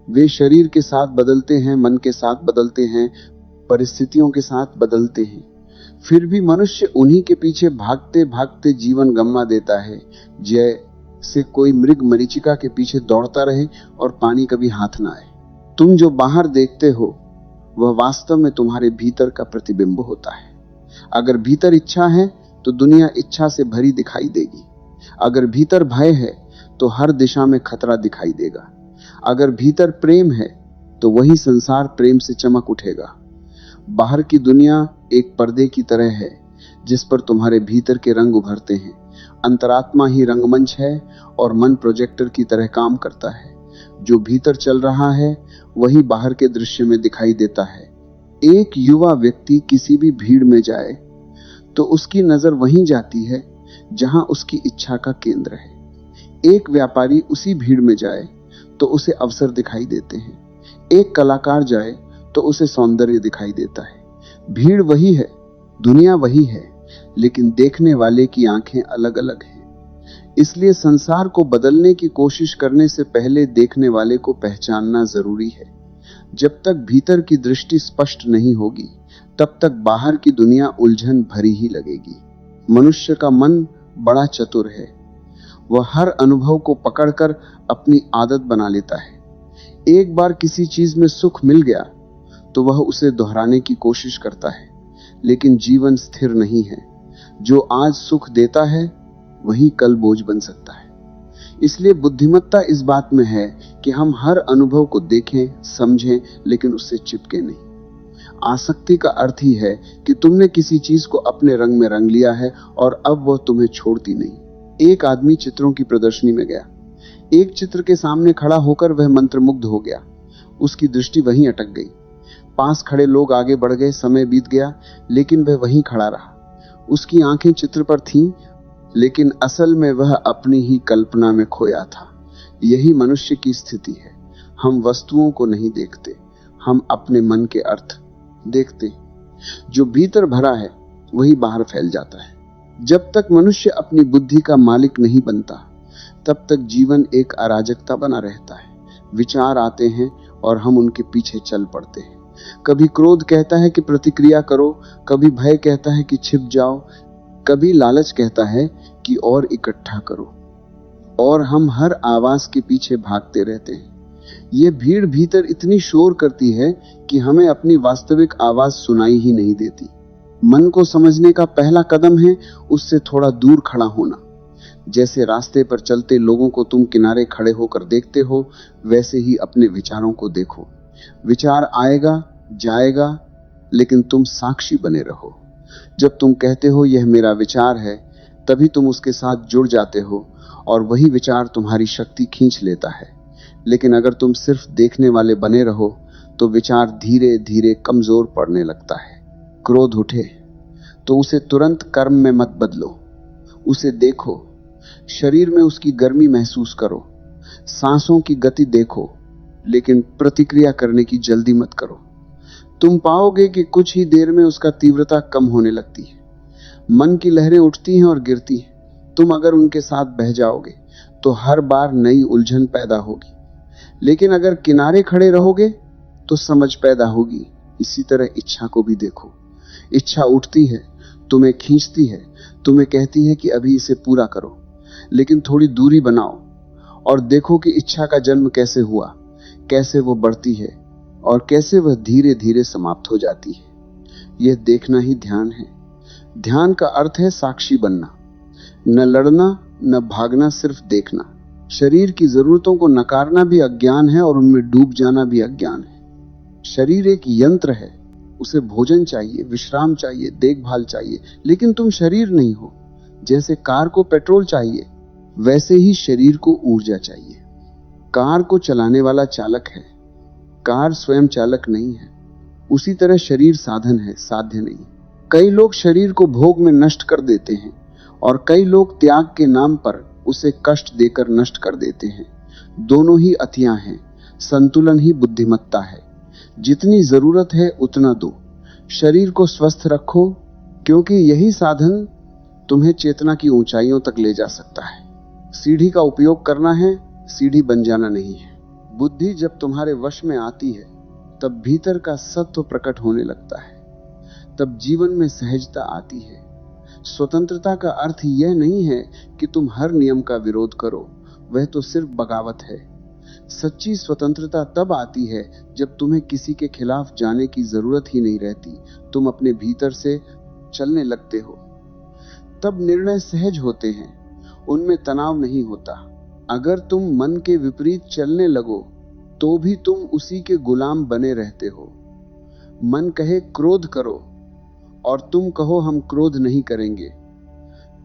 वे शरीर के साथ बदलते हैं, मन के साथ बदलते हैं, परिस्थितियों के साथ बदलते हैं। फिर भी मनुष्य उन्हीं के पीछे भागते भागते जीवन गंवा देता है, जैसे कोई मृग मरीचिका के पीछे दौड़ता रहे और पानी कभी हाथ ना आए। तुम जो बाहर देखते हो वह वास्तव में तुम्हारे भीतर का प्रतिबिंब होता है। अगर भीतर इच्छा है तो दुनिया इच्छा से भरी दिखाई देगी। अगर भीतर भय है तो हर दिशा में खतरा दिखाई देगा। अगर भीतर प्रेम है तो वही संसार प्रेम से चमक उठेगा। बाहर की दुनिया एक पर्दे की तरह है जिस पर तुम्हारे भीतर के रंग उभरते हैं। अंतरात्मा ही रंगमंच है और मन प्रोजेक्टर की तरह काम करता है। जो भीतर चल रहा है वही बाहर के दृश्य में दिखाई देता है। एक युवा व्यक्ति किसी भी भीड़ में जाए तो उसकी नजर वहीं जाती है जहां उसकी इच्छा का केंद्र है। एक व्यापारी उसी भीड़ में जाए तो उसे अवसर दिखाई देते हैं। एक कलाकार जाए तो उसे सौंदर्य दिखाई देता है। भीड़ वही है, दुनिया वही है, लेकिन देखने वाले की आंखें अलग अलग हैं। इसलिए संसार को बदलने की कोशिश करने से पहले देखने वाले को पहचानना जरूरी है। जब तक भीतर की दृष्टि स्पष्ट नहीं होगी तब तक बाहर की दुनिया उलझन भरी ही लगेगी। मनुष्य का मन बड़ा चतुर है। वह हर अनुभव को पकड़कर अपनी आदत बना लेता है। एक बार किसी चीज में सुख मिल गया तो वह उसे दोहराने की कोशिश करता है, लेकिन जीवन स्थिर नहीं है। जो आज सुख देता है वही कल बोझ बन सकता है। इसलिए बुद्धिमत्ता इस बात में है कि हम हर अनुभव को देखें, समझें, लेकिन उससे चिपके नहीं। आसक्ति का अर्थ ही है कि तुमने किसी चीज को अपने रंग में रंग लिया है और अब वह तुम्हें छोड़ती नहीं। एक आदमी चित्रों की प्रदर्शनी में गया। एक चित्र के सामने खड़ा होकर वह मंत्रमुग्ध हो गया। उसकी दृष्टि वहीं अटक गई। पास खड़े लोग आगे बढ़ गए, समय बीत गया, लेकिन वह वहीं खड़ा रहा। उसकी आंखें चित्र पर थीं, लेकिन असल में वह अपनी ही कल्पना में खोया था। यही मनुष्य की स्थिति है। हम वस्तुओं को नहीं देखते, हम अपने मन के अर्थ देखते। जो भीतर भरा है वही बाहर फैल जाता है। जब तक मनुष्य अपनी बुद्धि का मालिक नहीं बनता तब तक जीवन एक अराजकता बना रहता है। विचार आते हैं और हम उनके पीछे चल पड़ते हैं। कभी क्रोध कहता है कि प्रतिक्रिया करो, कभी भय कहता है कि छिप जाओ, कभी लालच कहता है कि और इकट्ठा करो, और हम हर आवाज के पीछे भागते रहते हैं। ये भीड़ भीतर इतनी शोर करती है कि हमें अपनी वास्तविक आवाज सुनाई ही नहीं देती। मन को समझने का पहला कदम है उससे थोड़ा दूर खड़ा होना। जैसे रास्ते पर चलते लोगों को तुम किनारे खड़े होकर देखते हो, वैसे ही अपने विचारों को देखो। विचार आएगा, जाएगा, लेकिन तुम साक्षी बने रहो। जब तुम कहते हो यह मेरा विचार है, तभी तुम उसके साथ जुड़ जाते हो और वही विचार तुम्हारी शक्ति खींच लेता है। लेकिन अगर तुम सिर्फ देखने वाले बने रहो तो विचार धीरे धीरे कमजोर पड़ने लगता है। क्रोध उठे तो उसे तुरंत कर्म में मत बदलो, उसे देखो, शरीर में उसकी गर्मी महसूस करो, सांसों की गति देखो, लेकिन प्रतिक्रिया करने की जल्दी मत करो। तुम पाओगे कि कुछ ही देर में उसका तीव्रता कम होने लगती है। मन की लहरें उठती हैं और गिरती हैं। तुम अगर उनके साथ बह जाओगे तो हर बार नई उलझन पैदा होगी, लेकिन अगर किनारे खड़े रहोगे तो समझ पैदा होगी। इसी तरह इच्छा को भी देखो। इच्छा उठती है, तुम्हें खींचती है, तुम्हें कहती है कि अभी इसे पूरा करो, लेकिन थोड़ी दूरी बनाओ और देखो कि इच्छा का जन्म कैसे हुआ, कैसे वो बढ़ती है और कैसे वह धीरे धीरे समाप्त हो जाती है। यह देखना ही ध्यान है। ध्यान का अर्थ है साक्षी बनना, न लड़ना न भागना, सिर्फ देखना। शरीर की जरूरतों को नकारना भी अज्ञान है और उनमें डूब जाना भी अज्ञान है। शरीर एक यंत्र है, उसे भोजन चाहिए, विश्राम चाहिए, देखभाल चाहिए, लेकिन तुम शरीर नहीं हो। जैसे कार को पेट्रोल चाहिए, वैसे ही शरीर को ऊर्जा चाहिए। कार को चलाने वाला चालक है, कार स्वयं चालक नहीं है। उसी तरह शरीर साधन है, साध्य नहीं। कई लोग शरीर को भोग में नष्ट कर देते हैं और कई लोग त्याग के नाम पर उसे कष्ट देकर नष्ट कर देते हैं। दोनों ही अतियां हैं, संतुलन ही बुद्धिमत्ता है। जितनी जरूरत है उतना दो। शरीर को स्वस्थ रखो, क्योंकि यही साधन तुम्हें चेतना की ऊंचाइयों तक ले जा सकता है। सीढ़ी का उपयोग करना है, सीढ़ी बन जाना नहीं है। बुद्धि जब तुम्हारे वश में आती है तब भीतर का सत्व प्रकट होने लगता है, तब जीवन में सहजता आती है। स्वतंत्रता का अर्थ यह नहीं है कि तुम हर नियम का विरोध करो, वह तो सिर्फ बगावत है। सच्ची स्वतंत्रता तब आती है जब तुम्हें किसी के खिलाफ जाने की जरूरत ही नहीं रहती, तुम अपने भीतर से चलने लगते हो। तब निर्णय सहज होते हैं, उनमें तनाव नहीं होता। अगर तुम मन के विपरीत चलने लगो तो भी तुम उसी के गुलाम बने रहते हो। मन कहे क्रोध करो और तुम कहो हम क्रोध नहीं करेंगे,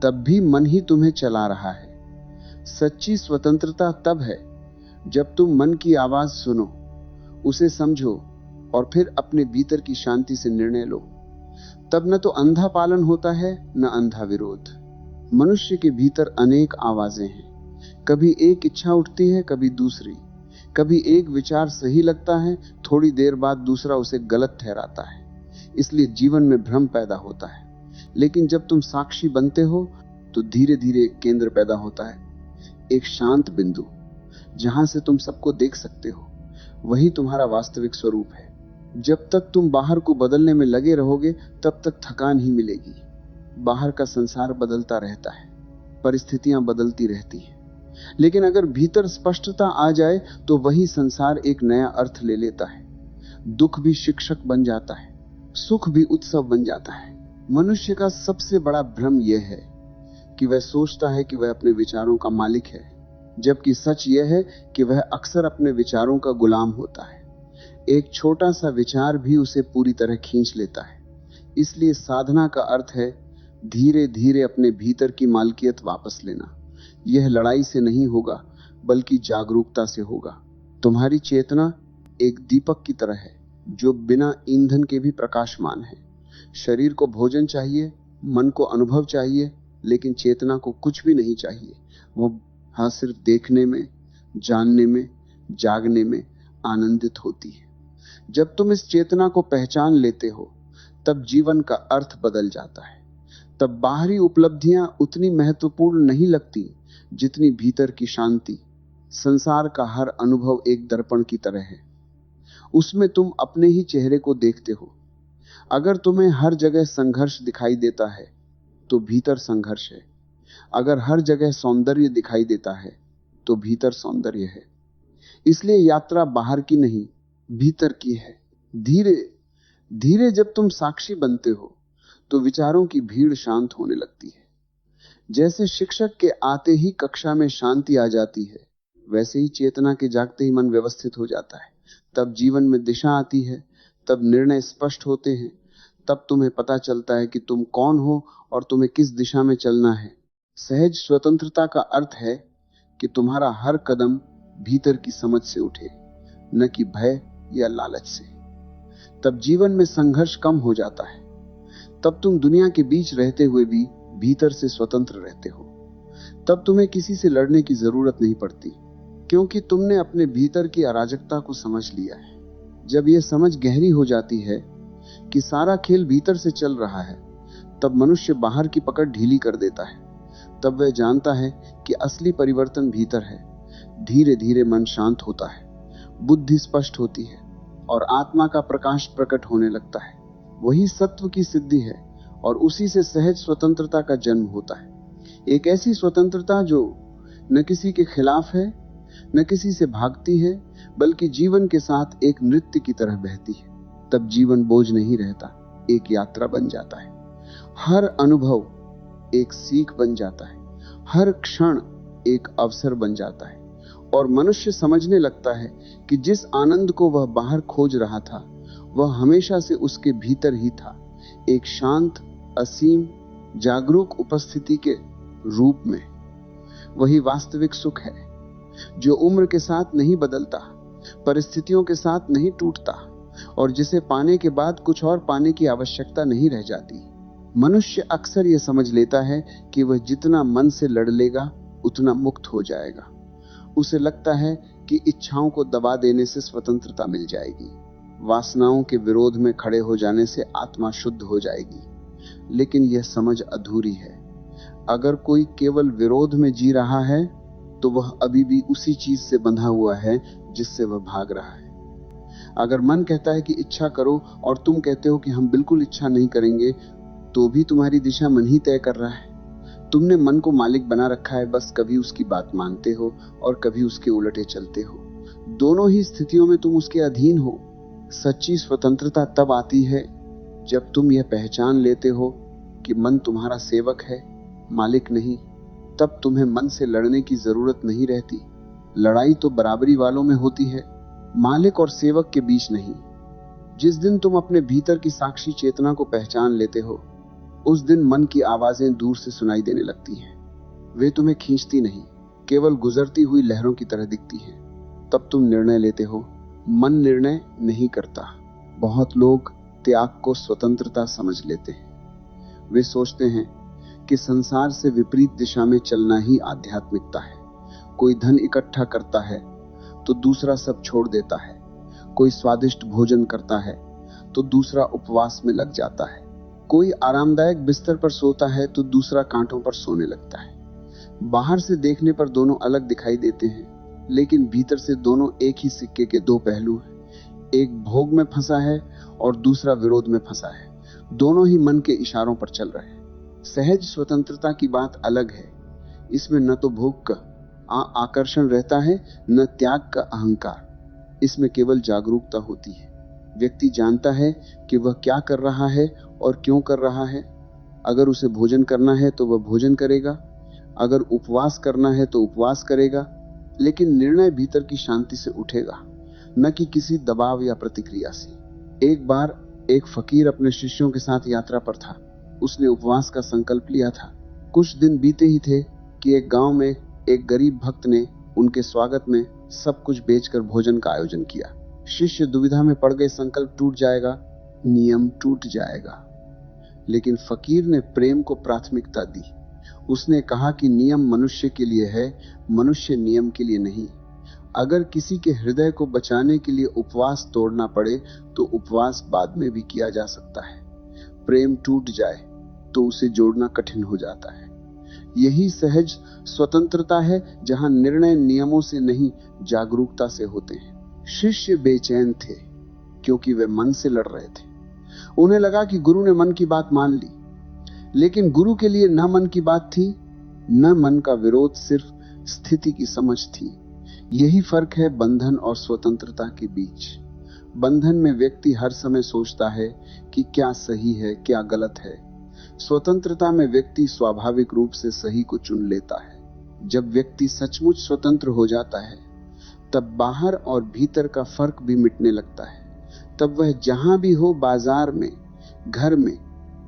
तब भी मन ही तुम्हें चला रहा है। सच्ची स्वतंत्रता तब है जब तुम मन की आवाज सुनो, उसे समझो और फिर अपने भीतर की शांति से निर्णय लो। तब न तो अंधा पालन होता है, न अंधा विरोध। मनुष्य के भीतर अनेक आवाजें हैं। कभी एक इच्छा उठती है, कभी दूसरी। कभी एक विचार सही लगता है, थोड़ी देर बाद दूसरा उसे गलत ठहराता है। इसलिए जीवन में भ्रम पैदा होता है। लेकिन जब तुम साक्षी बनते हो तो धीरे धीरे एक केंद्र पैदा होता है, एक शांत बिंदु जहां से तुम सबको देख सकते हो। वही तुम्हारा वास्तविक स्वरूप है। जब तक तुम बाहर को बदलने में लगे रहोगे तब तक थकान ही मिलेगी। बाहर का संसार बदलता रहता है, परिस्थितियां बदलती रहती हैं, लेकिन अगर भीतर स्पष्टता आ जाए तो वही संसार एक नया अर्थ ले लेता है। दुख भी शिक्षक बन जाता है, सुख भी उत्सव बन जाता है। मनुष्य का सबसे बड़ा भ्रम यह है कि वह सोचता है कि वह अपने विचारों का मालिक है, जबकि सच यह है कि वह अक्सर अपने विचारों का गुलाम होता है। एक छोटा सा विचार भी उसे पूरी तरह खींच लेता है। इसलिए साधना का अर्थ है धीरे धीरे अपने भीतर की मालकियत वापस लेना। यह लड़ाई से नहीं होगा, बल्कि जागरूकता से होगा। तुम्हारी चेतना एक दीपक की तरह है जो बिना ईंधन के भी प्रकाशमान है। शरीर को भोजन चाहिए, मन को अनुभव चाहिए, लेकिन चेतना को कुछ भी नहीं चाहिए। वो सिर्फ देखने में, जानने में, जागने में आनंदित होती है। जब तुम इस चेतना को पहचान लेते हो तब जीवन का अर्थ बदल जाता है। तब बाहरी उपलब्धियां उतनी महत्वपूर्ण नहीं लगती जितनी भीतर की शांति। संसार का हर अनुभव एक दर्पण की तरह है, उसमें तुम अपने ही चेहरे को देखते हो। अगर तुम्हें हर जगह संघर्ष दिखाई देता है तो भीतर संघर्ष है। अगर हर जगह सौंदर्य दिखाई देता है तो भीतर सौंदर्य है। इसलिए यात्रा बाहर की नहीं, भीतर की है। धीरे धीरे जब तुम साक्षी बनते हो तो विचारों की भीड़ शांत होने लगती है। जैसे शिक्षक के आते ही कक्षा में शांति आ जाती है, वैसे ही चेतना के जागते ही मन व्यवस्थित हो जाता है। तब जीवन में दिशा आती है, तब निर्णय स्पष्ट होते हैं, तब तुम्हें पता चलता है कि तुम कौन हो और तुम्हें किस दिशा में चलना है। सहज स्वतंत्रता का अर्थ है कि तुम्हारा हर कदम भीतर की समझ से उठे, न कि भय या लालच से। तब जीवन में संघर्ष कम हो जाता है। तब तुम दुनिया के बीच रहते हुए भी भीतर से स्वतंत्र रहते हो। तब तुम्हें किसी से लड़ने की जरूरत नहीं पड़ती, क्योंकि तुमने अपने भीतर की अराजकता को समझ लिया है। जब यह समझ गहरी हो जाती है कि सारा खेल भीतर से चल रहा है, तब मनुष्य बाहर की पकड़ ढीली कर देता है। तब वह जानता है कि असली परिवर्तन भीतर है। धीरे धीरे मन शांत होता है, बुद्धि स्पष्ट होती है और आत्मा का प्रकाश प्रकट होने लगता है। वही सत्व की सिद्धि है और उसी से सहज स्वतंत्रता का जन्म होता है। एक ऐसी स्वतंत्रता जो न किसी के खिलाफ है, न किसी से भागती है, बल्कि जीवन के साथ एक नृत्य की तरह बहती है। तब जीवन बोझ नहीं रहता, एक यात्रा बन जाता है। हर अनुभव एक सीख बन जाता है, हर क्षण एक अवसर बन जाता है और मनुष्य समझने लगता है कि जिस आनंद को वह बाहर खोज रहा था वह हमेशा से उसके भीतर ही था, एक शांत, असीम, जागरूक उपस्थिति के रूप में। वही वास्तविक सुख है, जो उम्र के साथ नहीं बदलता, परिस्थितियों के साथ नहीं टूटता और जिसे पाने के बाद कुछ और पाने की आवश्यकता नहीं रह जाती। मनुष्य अक्सर यह समझ लेता है कि वह जितना मन से लड़ लेगा उतना मुक्त हो जाएगा। उसे लगता है कि इच्छाओं को दबा देने से स्वतंत्रता मिल जाएगी, वासनाओं के विरोध में खड़े हो जाने से आत्मा शुद्ध हो जाएगी। लेकिन यह समझ अधूरी है। अगर कोई केवल विरोध में जी रहा है तो वह अभी भी उसी चीज से बंधा हुआ है जिससे वह भाग रहा है। अगर मन कहता है कि इच्छा करो और तुम कहते हो कि हम बिल्कुल इच्छा नहीं करेंगे, तो भी तुम्हारी दिशा मन ही तय कर रहा है। तुमने मन को मालिक बना रखा है, बस कभी उसकी बात मानते हो और कभी उसके उलटे चलते हो। दोनों ही स्थितियों में तुम उसके अधीन हो। सच्ची स्वतंत्रता तब आती है जब तुम यह पहचान लेते हो कि मन तुम्हारा सेवक है, मालिक नहीं। तब तुम्हें मन से लड़ने की जरूरत नहीं रहती। लड़ाई तो बराबरी वालों में होती है, मालिक और सेवक के बीच नहीं। जिस दिन तुम अपने भीतर की साक्षी चेतना को पहचान लेते हो, उस दिन मन की आवाजें दूर से सुनाई देने लगती हैं। वे तुम्हें खींचती नहीं, केवल गुजरती हुई लहरों की तरह दिखती हैं। तब तुम निर्णय लेते हो। मन निर्णय नहीं करता। बहुत लोग त्याग को स्वतंत्रता समझ लेते हैं। वे सोचते हैं कि संसार से विपरीत दिशा में चलना ही आध्यात्मिकता है। कोई धन इकट्ठा करता है तो दूसरा सब छोड़ देता है। कोई स्वादिष्ट भोजन करता है तो दूसरा उपवास में लग जाता है। कोई आरामदायक बिस्तर पर सोता है तो दूसरा कांटों पर सोने लगता है। बाहर से देखने पर दोनों अलग दिखाई देते हैं, लेकिन भीतर से दोनों एक ही सिक्के के दो पहलू हैं। एक भोग में फंसा है और दूसरा विरोध में फंसा है। दोनों ही मन के इशारों पर चल रहे हैं। सहज स्वतंत्रता की बात अलग है। इसमें न तो भोग का आकर्षण रहता है, न त्याग का अहंकार। इसमें केवल जागरूकता होती है। व्यक्ति जानता है कि वह क्या कर रहा है और क्यों कर रहा है। अगर उसे भोजन करना है तो वह भोजन करेगा, अगर उपवास करना है तो उपवास करेगा, लेकिन निर्णय भीतर की शांति से उठेगा, न कि किसी दबाव या प्रतिक्रिया से। एक बार एक फकीर अपने शिष्यों के साथ यात्रा पर था। उसने उपवास का संकल्प लिया था। कुछ दिन बीते ही थे कि एक गांव में एक गरीब भक्त ने उनके स्वागत में सब कुछ बेचकर भोजन का आयोजन किया। शिष्य दुविधा में पड़ गए, संकल्प टूट जाएगा, नियम टूट जाएगा। लेकिन फकीर ने प्रेम को प्राथमिकता दी। उसने कहा कि नियम मनुष्य के लिए है, मनुष्य नियम के लिए नहीं। अगर किसी के हृदय को बचाने के लिए उपवास तोड़ना पड़े तो उपवास बाद में भी किया जा सकता है। प्रेम टूट जाए तो उसे जोड़ना कठिन हो जाता है। यही सहज स्वतंत्रता है, जहां निर्णय नियमों से नहीं, जागरूकता से होते हैं। शिष्य बेचैन थे क्योंकि वे मन से लड़ रहे थे। उन्हें लगा कि गुरु ने मन की बात मान ली, लेकिन गुरु के लिए न मन की बात थी, न मन का विरोध, सिर्फ स्थिति की समझ थी। यही फर्क है बंधन और स्वतंत्रता के बीच। बंधन में व्यक्ति हर समय सोचता है कि क्या सही है, क्या गलत है। स्वतंत्रता में व्यक्ति स्वाभाविक रूप से सही को चुन लेता है। जब व्यक्ति सचमुच स्वतंत्र हो जाता है, तब बाहर और भीतर का फर्क भी मिटने लगता है। तब वह जहां भी हो, बाजार में, घर में,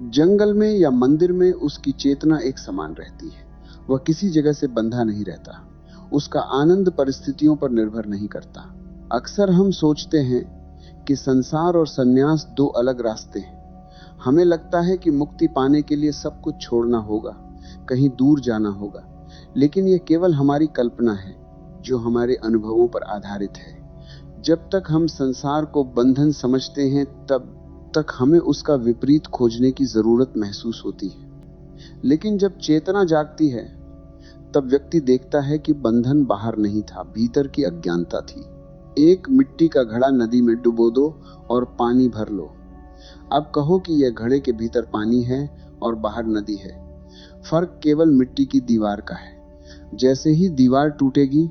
जंगल में या मंदिर में, उसकी चेतना एक समान रहती है। वह किसी जगह से बंधा नहीं रहता। उसका आनंद परिस्थितियों पर निर्भर नहीं करता। अक्सर हम सोचते हैं कि संसार और संन्यास दो अलग रास्ते हैं। हमें लगता है कि मुक्ति पाने के लिए सब कुछ छोड़ना होगा, कहीं दूर जाना होगा, लेकिन यह केवल हमारी कल्पना है जो हमारे अनुभवों पर आधारित है। जब तक हम संसार को बंधन समझते हैं, तब तक हमें उसका विपरीत खोजने की जरूरत महसूस होती है। लेकिन जब चेतना जागती है, तब व्यक्ति देखता है कि बंधन बाहर नहीं था, भीतर की अज्ञानता थी। एक मिट्टी का घड़ा नदी में डुबो दो और पानी भर लो। अब कहो कि यह घड़े के भीतर पानी है और बाहर नदी है। फर्क केवल मिट्टी की दीवार का है। जैसे ही दीवार टूटेगी,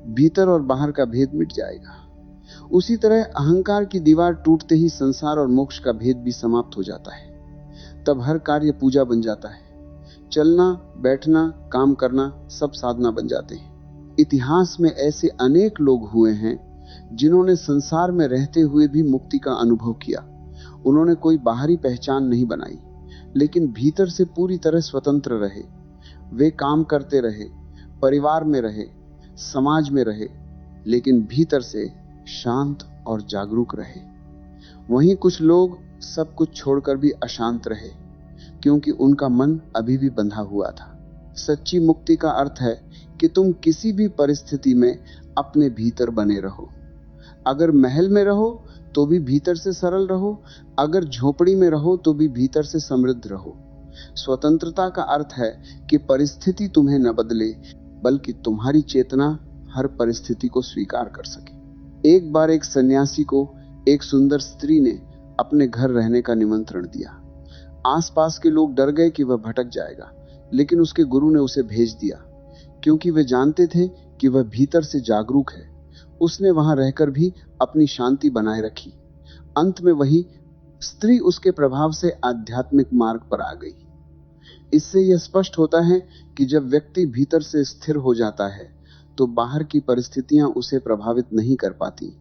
भीतर और बाहर का भेद मिट जाएगा। उसी तरह अहंकार की दीवार टूटते ही संसार और मोक्ष का भेद भी समाप्त हो जाता है। तब हर कार्य पूजा बन जाता है। चलना, बैठना, काम करना सब साधना बन जाते हैं। इतिहास में ऐसे अनेक लोग हुए हैं जिन्होंने संसार में रहते हुए भी मुक्ति का अनुभव किया। उन्होंने कोई बाहरी पहचान नहीं बनाई, लेकिन भीतर से पूरी तरह स्वतंत्र रहे। वे काम करते रहे, परिवार में रहे, समाज में रहे, लेकिन भीतर से शांत और जागरूक रहे। वहीं कुछ लोग सब कुछ छोड़कर भी अशांत रहे, क्योंकि उनका मन अभी भी बंधा हुआ था। सच्ची मुक्ति का अर्थ है कि तुम किसी भी परिस्थिति में अपने भीतर बने रहो। अगर महल में रहो तो भी भीतर से सरल रहो, अगर झोपड़ी में रहो तो भी भीतर से समृद्ध रहो। स्वतंत्रता का अर्थ है कि परिस्थिति तुम्हें न बदले, बल्कि तुम्हारी चेतना हर परिस्थिति को स्वीकार कर सके। एक बार एक सन्यासी को एक सुंदर स्त्री ने अपने घर रहने का निमंत्रण दिया। आसपास के लोग डर गए कि वह भटक जाएगा, लेकिन उसके गुरु ने उसे भेज दिया, क्योंकि वे जानते थे कि वह भीतर से जागरूक है। उसने वहां रहकर भी अपनी शांति बनाए रखी। अंत में वही स्त्री उसके प्रभाव से आध्यात्मिक मार्ग पर आ गई। इससे यह स्पष्ट होता है कि जब व्यक्ति भीतर से स्थिर हो जाता है तो बाहर की परिस्थितियां उसे प्रभावित नहीं कर पाती,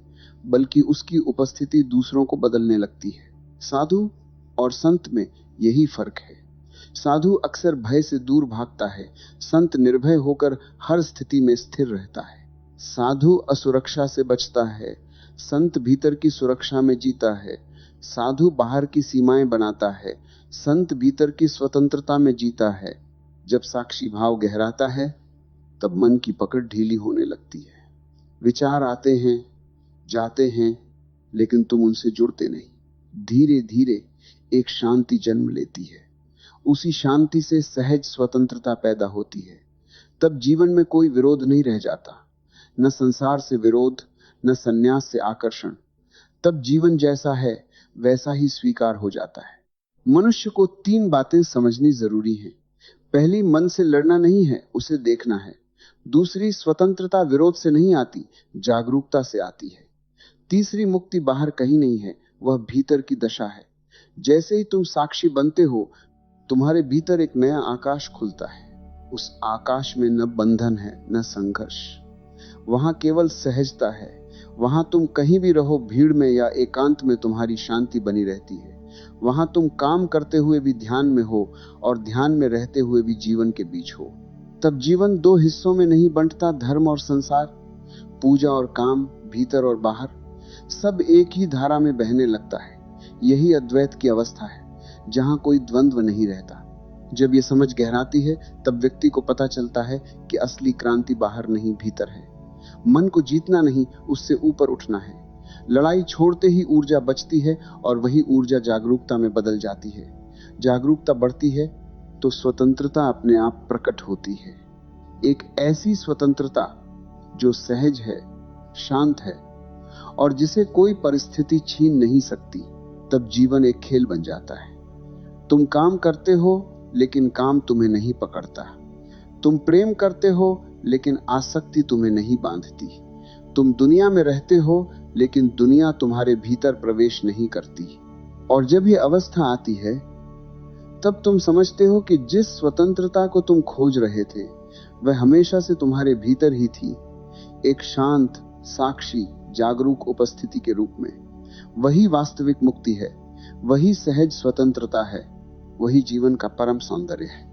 बल्कि उसकी उपस्थिति दूसरों को बदलने लगती है। साधु और संत में यही फर्क है। साधु अक्सर भय से दूर भागता है, संत निर्भय होकर हर स्थिति में स्थिर रहता है। साधु असुरक्षा से बचता है, संत भीतर की सुरक्षा में जीता है। साधु बाहर की सीमाएं बनाता है, संत भीतर की स्वतंत्रता में जीता है। जब साक्षी भाव गहराता है तब मन की पकड़ ढीली होने लगती है। विचार आते हैं, जाते हैं, लेकिन तुम उनसे जुड़ते नहीं। धीरे धीरे एक शांति जन्म लेती है। उसी शांति से सहज स्वतंत्रता पैदा होती है। तब जीवन में कोई विरोध नहीं रह जाता, न संसार से विरोध, न संन्यास से आकर्षण। तब जीवन जैसा है वैसा ही स्वीकार हो जाता है। मनुष्य को 3 बातें समझनी जरूरी हैं। पहली, मन से लड़ना नहीं है, उसे देखना है। दूसरी, स्वतंत्रता विरोध से नहीं आती, जागरूकता से आती है। तीसरी, मुक्ति बाहर कहीं नहीं है, वह भीतर की दशा है। जैसे ही तुम साक्षी बनते हो, तुम्हारे भीतर एक नया आकाश खुलता है। उस आकाश में न बंधन है, न संघर्ष। वहां केवल सहजता है। वहां तुम कहीं भी रहो, भीड़ में या एकांत में, तुम्हारी शांति बनी रहती है। वहां तुम काम करते हुए भी ध्यान में हो और ध्यान में रहते हुए भी जीवन के बीच हो। तब जीवन 2 हिस्सों में नहीं बंटता, धर्म और संसार, पूजा और काम, भीतर और बाहर, सब एक ही धारा में बहने लगता है। यही अद्वैत की अवस्था है, जहां कोई द्वंद्व नहीं रहता। जब ये समझ गहराती है तब व्यक्ति को पता चलता है कि असली क्रांति बाहर नहीं, भीतर है। मन को जीतना नहीं, उससे ऊपर उठना है। लड़ाई छोड़ते ही ऊर्जा बचती है और वही ऊर्जा जागरूकता में बदल जाती है। जागरूकता बढ़ती है तो स्वतंत्रता अपने आप प्रकट होती है। एक ऐसी स्वतंत्रता जो सहज है, शांत है और जिसे कोई परिस्थिति छीन नहीं सकती। तब जीवन एक खेल बन जाता है। तुम काम करते हो लेकिन काम तुम्हें नहीं पकड़ता। तुम प्रेम करते हो लेकिन आसक्ति तुम्हें नहीं बांधती। तुम दुनिया में रहते हो लेकिन दुनिया तुम्हारे भीतर प्रवेश नहीं करती। और जब यह अवस्था आती है तब तुम समझते हो कि जिस स्वतंत्रता को तुम खोज रहे थे वह हमेशा से तुम्हारे भीतर ही थी, एक शांत, साक्षी, जागरूक उपस्थिति के रूप में। वही वास्तविक मुक्ति है, वही सहज स्वतंत्रता है, वही जीवन का परम सौंदर्य है।